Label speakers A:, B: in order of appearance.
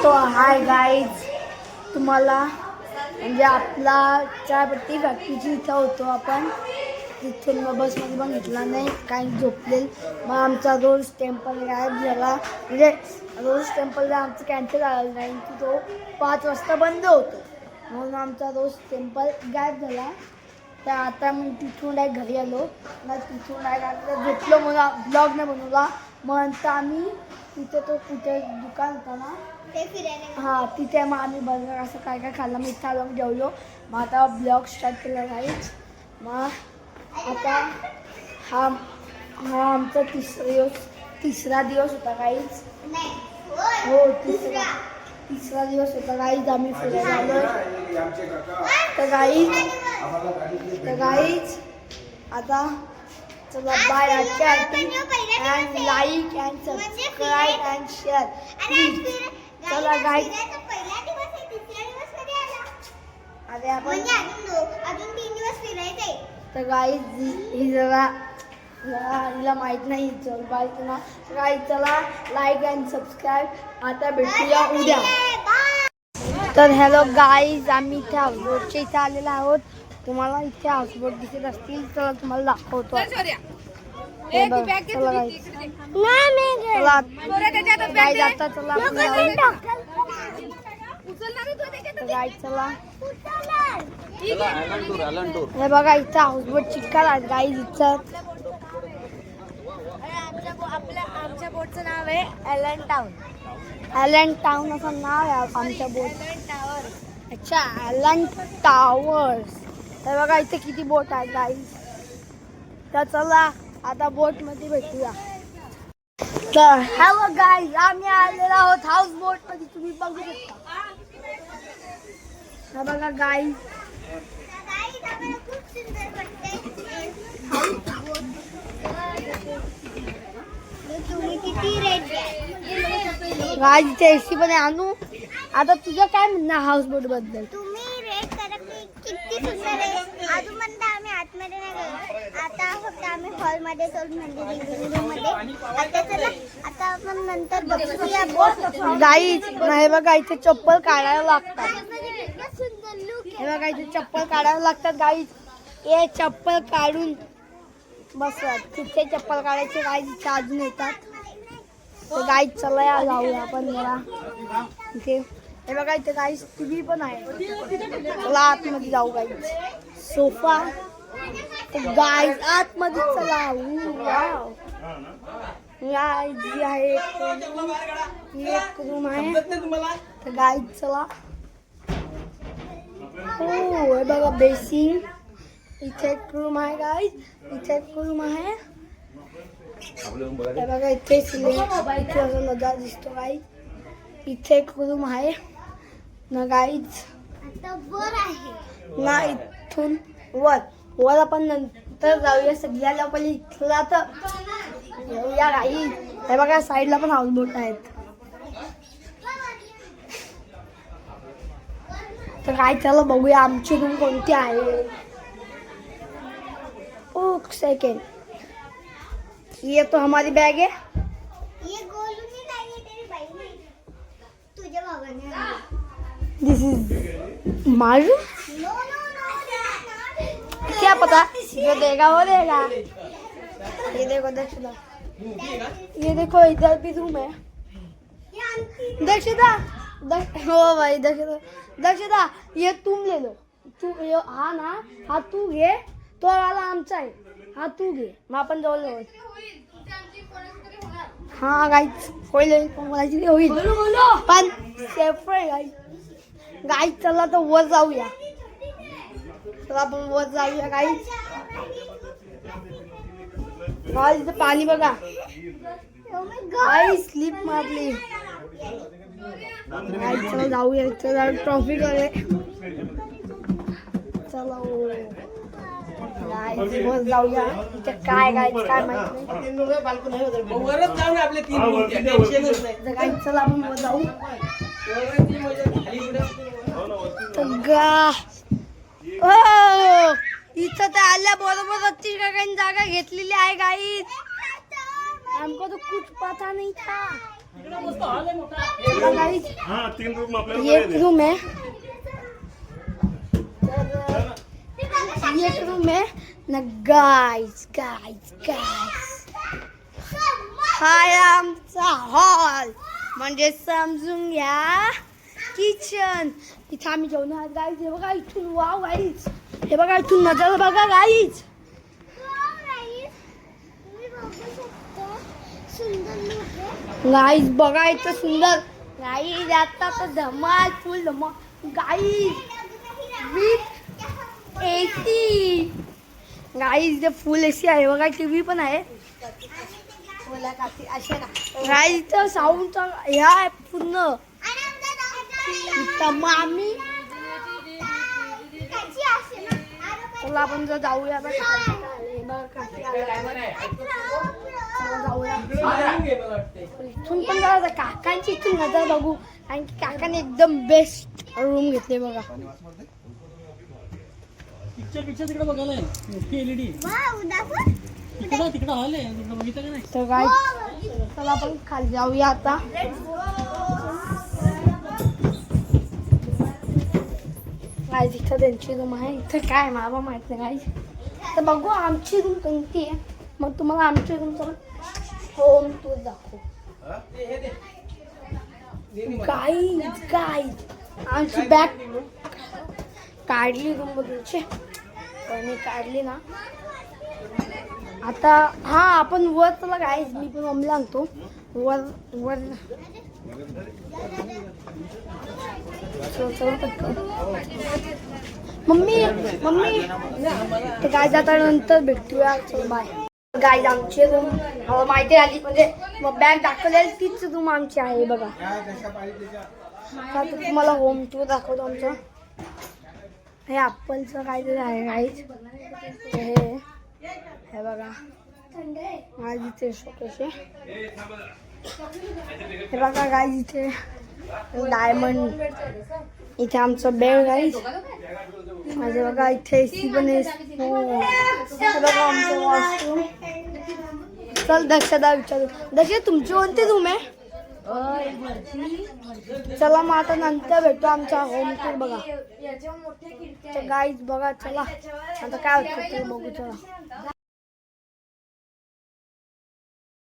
A: तो hi guys, तुम्हाला म्हणजे आपला चहापत्ती फॅक्टरीची इथं होतो आपण. तिथून मग बसमध्ये पण घेतला नाही, काही झोपलेल. मग आमचा रोज टेम्पल गायब झाला. म्हणजे रोज टेम्पल आमचं कॅन्सल झालं नाही की तो 5 वाजता बंद होतो, म्हणून आमचा रोज टेम्पल गायब झाला. तर आता मी तिथून डायरेक्ट घरी आलो. मग तिथून डायरेक्ट झोपलो, मला ब्लॉग नाही बनवला. मग नंतर आम्ही तिथे तो कुठे दुकान होता ना ते फिरायला, हां तिथे मग आम्ही बर्गर असं काय काय खाल्लं. मी इथं आलो, जेवलो. मग आता ब्लॉग स्टार्ट केला गाईज. मग आता हा आमचा तिसरा दिवस होता गाईज. हो तिसरा दिवस होता गाईज. आम्ही फिरायला आलो. तर गाईज आता चला bye. And like and subscribe and share please. चला गाईज, अरे आपण अजून 3 दिवस फिरायचे. तर गाईज ही जरा हिला माहीत नाही चल बायचं ना. गाईज चला लाईक अँड सबस्क्राईब. आता भेटूया उद्या. तर हॅलो गाईज, आम्ही इथे हाऊसबोटच्या इथे आलेलो आहोत. तुम्हाला इथे हाऊसबोट दिसत असतील तर तुम्हाला दाखवतो. चला गाईज, आता चला चला. हे बघा इथं हाऊसबोट चिक्कार आहेत गाईज. इथं
B: आमच्या बोटचं नाव आहे ॲलन टाउन.
A: ॲलन टाउन असं नाव आहे आमच्या बोट. अच्छा, ॲलन टावर्स. हे बघा इथे किती बोट आहेत गाईज. तर चला आता बोट मध्ये भेटूया. तर हॅलो गाईज, आम्ही आलेलो आहोत हाऊस बोट मध्ये. तुम्ही बघू शकता. हे बघा गाईज, गाईज इथे एसी पण आणू. आता तुझं काय म्हणणं हाऊस बोट बद्दल?
C: तुम्ही रेट करा की किती सुंदर आहे. अजून म्हणता आम्ही आतमध्ये नाही गेलो. आता फक्त आम्ही हॉलमध्ये चलून म्हणजे लिव्हिंग रूम मध्ये. आता चला आता आपण नंतर बघूया बोट.
A: गाईज हे बघा इथे चप्पल काढायला लागतात.
C: सुंदर लुक.
A: हे बघा इथे चप्पल काढायला लागतात गाईज. हे चप्पल काढून बसतात. तिथे चप्पल काढायचे गाईज इथे अजून येतात. तर गाईज चला जाऊया आपण जरा इथे. हे बघा इथे गाईज टीव्ही पण आहे. चला आतमध्ये जाऊ गाईज. सोफा गाईज आतमध्ये चला. वाव गाईज जी आहे एक रूम आहे. तर गाईज चला. हो हे बघा बेसिंग. इथे एक रूम आहे गाईज. इथे एक रूम आहे. हे बघा इथे इथे असं नजारा दिसतो गाईज. इथे एक रूम आहे ना गाईज.
C: आता वर आहे
A: ना इथून वर आपण नंतर जाऊया. सगळ्याला पहिले इथला तर येऊया गाईज. हे बघा साईडला पण हाऊसबोट आहेत. तर काय चला बघूया आमची रूम कोणती आहे. एक सेकेंड, ये तो हमारी बैग है.
C: ये गोलू ने लाई है तेरी बाई ने. तुझ्या बाबाने.
A: दिस इज मारू.
C: No no no.
A: क्या पता जो देगा वो देगा. ये देखो दक्षिणा, ये देखो इधर भी रूम है. दक्षिणा हो भाई दक्षिणा ये तुम ले लो. तू हा ना, हा तू घे. तो वाला आमचा आहे. हा तू घे. मग आपण जवळ हा गाईच होईल. होईल पण सेफ आहे गाईच. गाईच चला तर वर जाऊया. चला आपण वर जाऊया गाईच. गाईच पाणी बघा. गाईच स्लिप मारली. गाईच चला जाऊया. चला ट्रॉफिक आहे. चला वर जाऊया. इथे काय गाईच काय माहिती नाही. चला आपण वर जाऊ. इथं तर आल्याबरोबर रत्तीश काकांनी जागा घेतलेली आहे गाईज. हमको तो कुछ पता नहीं था. गाईज
D: हा 3 रूम आपल्याला
A: ये एक रूम आहे ये एक रूम आहे ना गाईज गाईज गाईज हाय आमचा हॉल म्हणजे समजून घ्या किचन. इथं आम्ही जेवण आहात गाईज. हे बघा इथून वाव गाईज. हे बघा इथून नजारा बघा गाईज. गाईज बघा इथं सुंदर. गाईज आता तर धमाल फुल धमाल गाईज विथ AC. गाईज इथे फुल AC आहे बघा. TV पण आहे गाईज. इथं साऊंडचा ह्या आहे पूर्ण. इथं मग आम्ही चला आपण जर जाऊया आता. जाऊया इथून पण जरा काकांची इथून नजर बघू कारण की काकाने एकदम बेस्ट रूम घेतले बघा.
E: पिक्चर तिकडे बघायला मोठी LED तिकडं हॉल आहे बघितलं का नाही.
A: तर काय चला आपण खाली जाऊया आता. गाईज इथं त्यांची रूम आहे. इथं काय मला माहित नाही गाईज. तर बघू आमची रूम कोणती आहे मग तुम्हाला आमची रूमचा होम टूर दाखवू. गाईज गाईज आमची बॅग काढली रूम मधूनची आणि काढली ना आता. हा आपण वर चला गाईज. मी पण मम्मीला आणतो वर वर. मम्मी मम्मी ते काय जाता नंतर भेटूया. चल बाय. गाईज आमची रूम माहिती आली म्हणजे मग बॅग दाखवलेली तीच रूम आमची आहे बघा. आता तुम्हाला होम टूर दाखवतो आमचं. हे ॲपलचं काहीतरी आहे गाईज. हे बघा गाईज इथे शोकेश. हे बघा गाईज इथे डायमंड. इथे आमचं बेड गाईज. माझे बघा इथे AC पण आहे. हे बघा आमचं वॉशरूम. चल दक्षदा विचारू. दक्ष तुमची कोणती रूम आहे. चला मग आता नंतर भेटू आमचा होम टूर बघा. गाईज बघा चला आता काय होतं ते बघू. चला